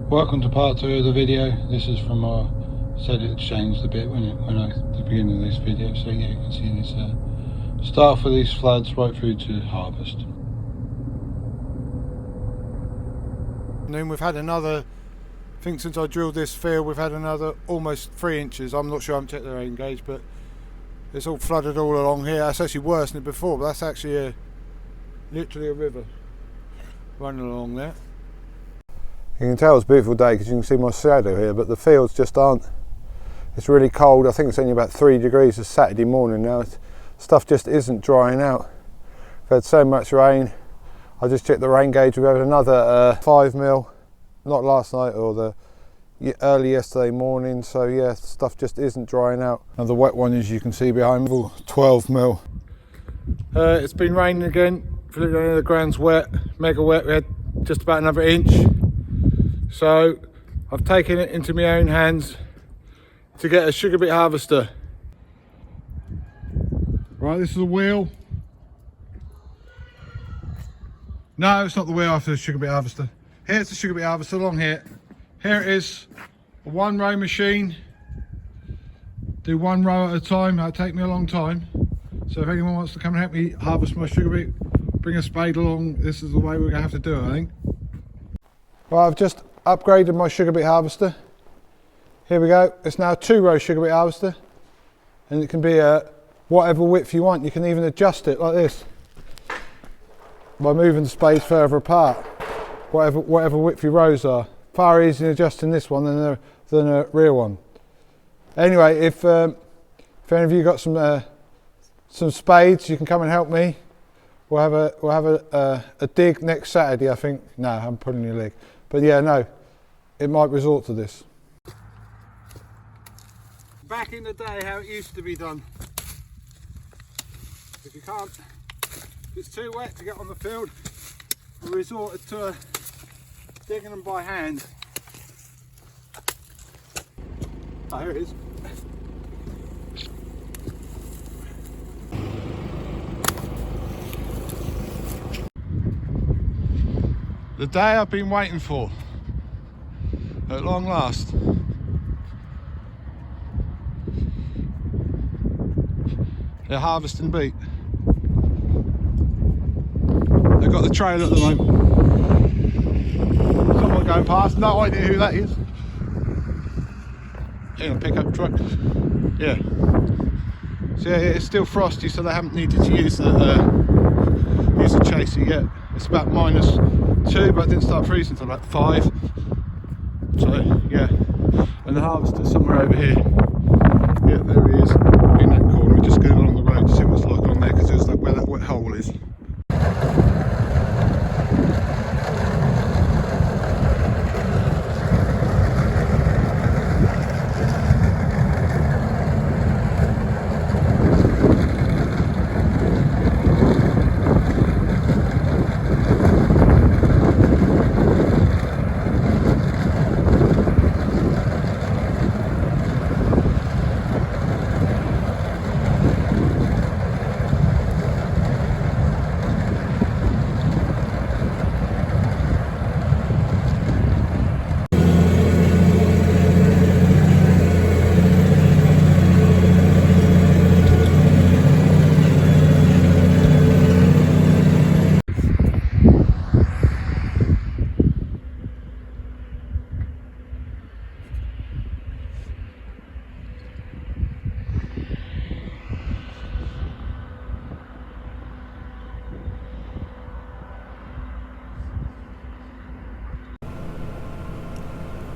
Welcome to part 2 of the video. This is from said it changed a bit at the beginning of this video. So yeah, you can see this start for these floods right through to harvest. And then we've had another, I think since I drilled this field, we've had another almost 3 inches. I'm not sure, I haven't checked the rain gauge, but it's all flooded all along here. That's actually worse than it before, but that's actually literally a river running along there. You can tell it's a beautiful day because you can see my shadow here, but the fields just aren't. It's really cold. I think it's only about 3 degrees this Saturday morning now. Stuff just isn't drying out. We've had so much rain. I just checked the rain gauge. We've had another 5 mil, not last night or the early yesterday morning. So yeah, stuff just isn't drying out. Another wet one, as you can see behind me, 12 mil. It's been raining again. The ground's wet, mega wet. We had just about another inch. So I've taken it into my own hands to get a sugar beet harvester. Right, this is the wheel. No, it's not the wheel after the sugar beet harvester. Here's the sugar beet harvester along here. Here it is, a 1 row machine. Do 1 row at a time, that'll take me a long time. So if anyone wants to come and help me harvest my sugar beet, bring a spade along. This is the way we're gonna have to do it, I think. Well, I've just upgraded my sugar beet harvester. Here we go. It's now a 2 row sugar beet harvester, and it can be whatever width you want. You can even adjust it like this by moving the spades further apart. Whatever width your rows are. Far easier adjusting this one than a rear one. Anyway, if any of you got some spades, you can come and help me. We'll have a dig next Saturday, I think. No, I'm pulling your leg. But yeah, no, it might resort to this. Back in the day, how it used to be done. If you can't, if it's too wet to get on the field, we resorted to digging them by hand. Oh, here it is. The day I've been waiting for, at long last. They're harvesting beet. They've got the trailer at the moment. Someone going past, no idea who that is. In a pickup truck. Yeah. So yeah, it's still frosty, so they haven't needed to use the chaser yet. It's about -2, but it didn't start freezing until like 5. So yeah, and the harvester's somewhere over here. Yeah, there he is, in that corner. We're just going along the road to see what's like on there, because it's like where that wet hole is.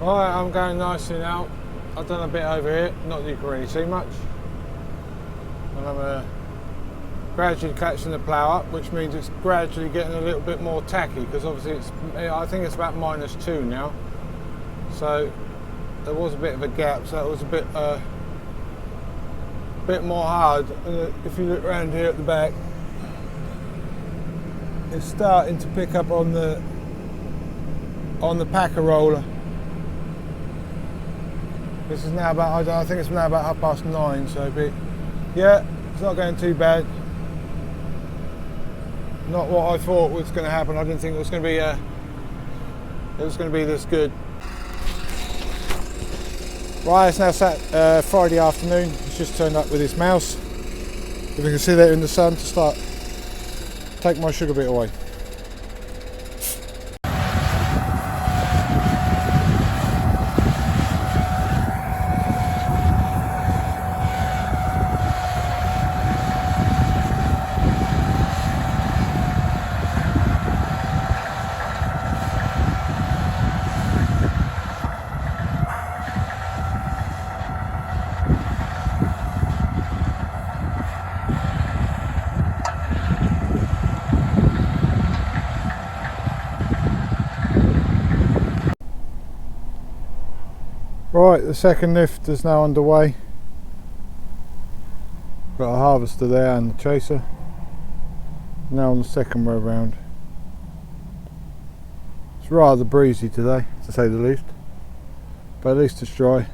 Alright, I'm going nicely now. I've done a bit over here, not that you can really see much. And I'm gradually catching the plough up, which means it's gradually getting a little bit more tacky, because obviously I think it's about -2 now. So there was a bit of a gap, so it was a bit more hard. And if you look around here at the back, it's starting to pick up on the packer roller. This is now about, I think it's now about 9:30, so yeah, it's not going too bad. Not what I thought was going to happen. I didn't think it was going to be this good. Right, it's now Friday afternoon. He's just turned up with his mouse. If you can see that in the sun, to start take my sugar beet away. Right, the second lift is now underway. Got a harvester there and the chaser. Now on the second row round. It's rather breezy today, to say the least, but at least it's dry.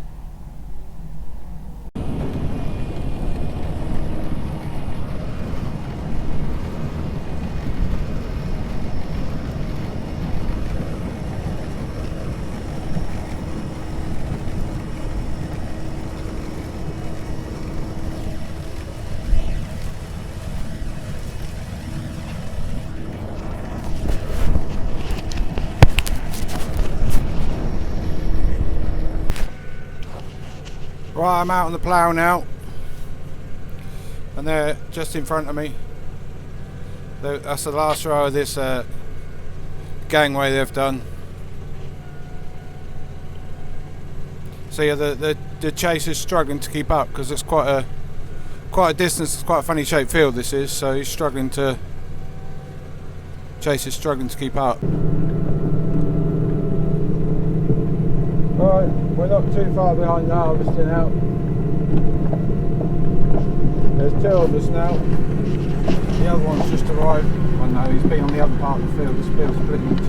Right, I'm out on the plough now, and they're just in front of me. That's the last row of this gangway they've done. So yeah, the chase is struggling to keep up because it's quite a distance. It's quite a funny shaped field this is, so he's struggling to. Chase is struggling to keep up. Right, we're not too far behind the harvesting out. There's two of us now. The other one's just arrived. I know, he's been on the other part of the field. This field's split in two.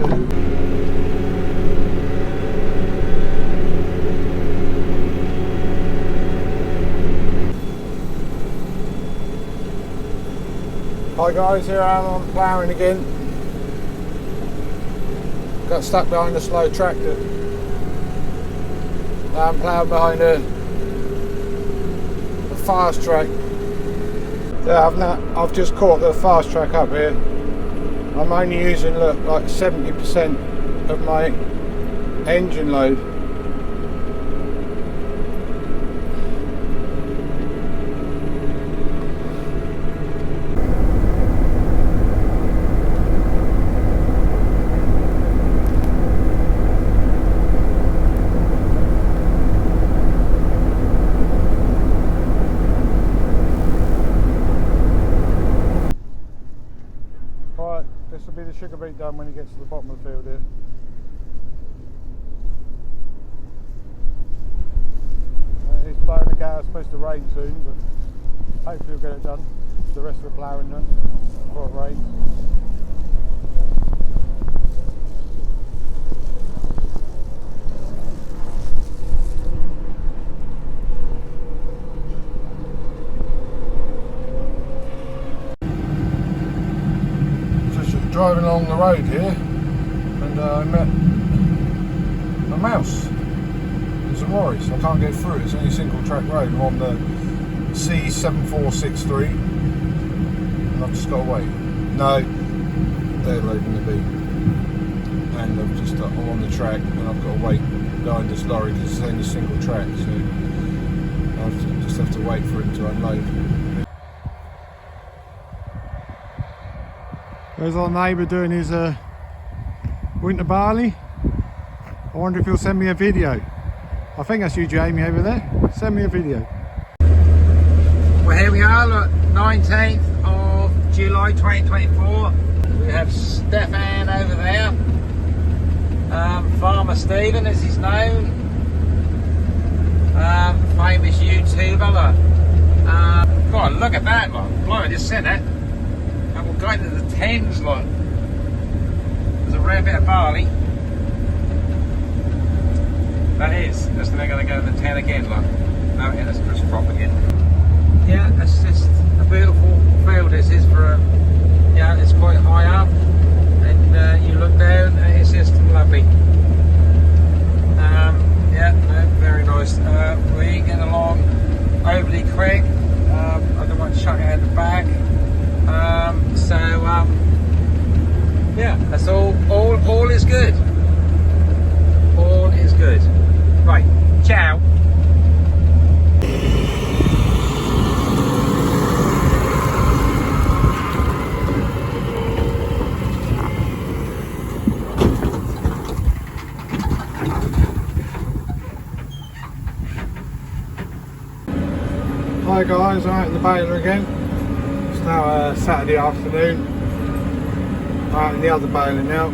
Hi guys, here I am on ploughing again. Got stuck behind a slow tractor. I'm ploughing behind a fast track. Yeah, I've just caught the fast track up here. I'm only using like 70% of my engine load. This will be the sugar beet done when he gets to the bottom of the field here. He's blowing the gale, it's supposed to rain soon, but hopefully we'll get it done. The rest of the ploughing done before it rains. Driving along the road here, and I met a mouse. There's a lorry, so I can't get through. It's only a single track road. I'm on the C7463, and I've just got to wait. No, they're loading the beet, and I'm on the track, and I've got to wait behind this lorry because it's only a single track. So I just have to wait for him to unload. There's our neighbour doing his winter barley. I wonder if he'll send me a video. I think that's you, Jamie, over there. Send me a video. Well, here we are, look, 19th of July 2024. We have Stefan over there. Farmer Stephen, as he's known. Famous YouTuber, look. God, look at that, look. Blimey, just seen it. And we'll go into the tens, look. There's a rare bit of barley. That is. That's then going to go to the 10 again, look. No, yeah, that's just crop again. Yeah, it's just a beautiful field. This is for yeah, it's quite high up, and you look down, and it's just lovely. Yeah, no, very nice. Hi guys, I'm out in the baler again. It's now Saturday afternoon. Out in the other baler now,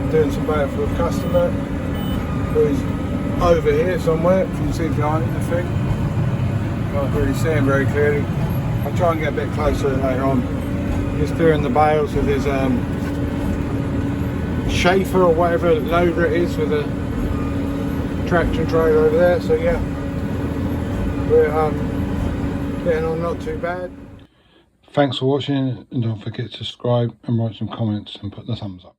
doing some baler for a customer who's over here somewhere. If you can see behind the thing, can't really see him very clearly. I'll try and get a bit closer later on. He's doing the bales with his Schaefer or whatever loader it is, with a traction trailer over there. So yeah, we're getting on not too bad. Thanks for watching, and don't forget to subscribe and write some comments and put the thumbs up.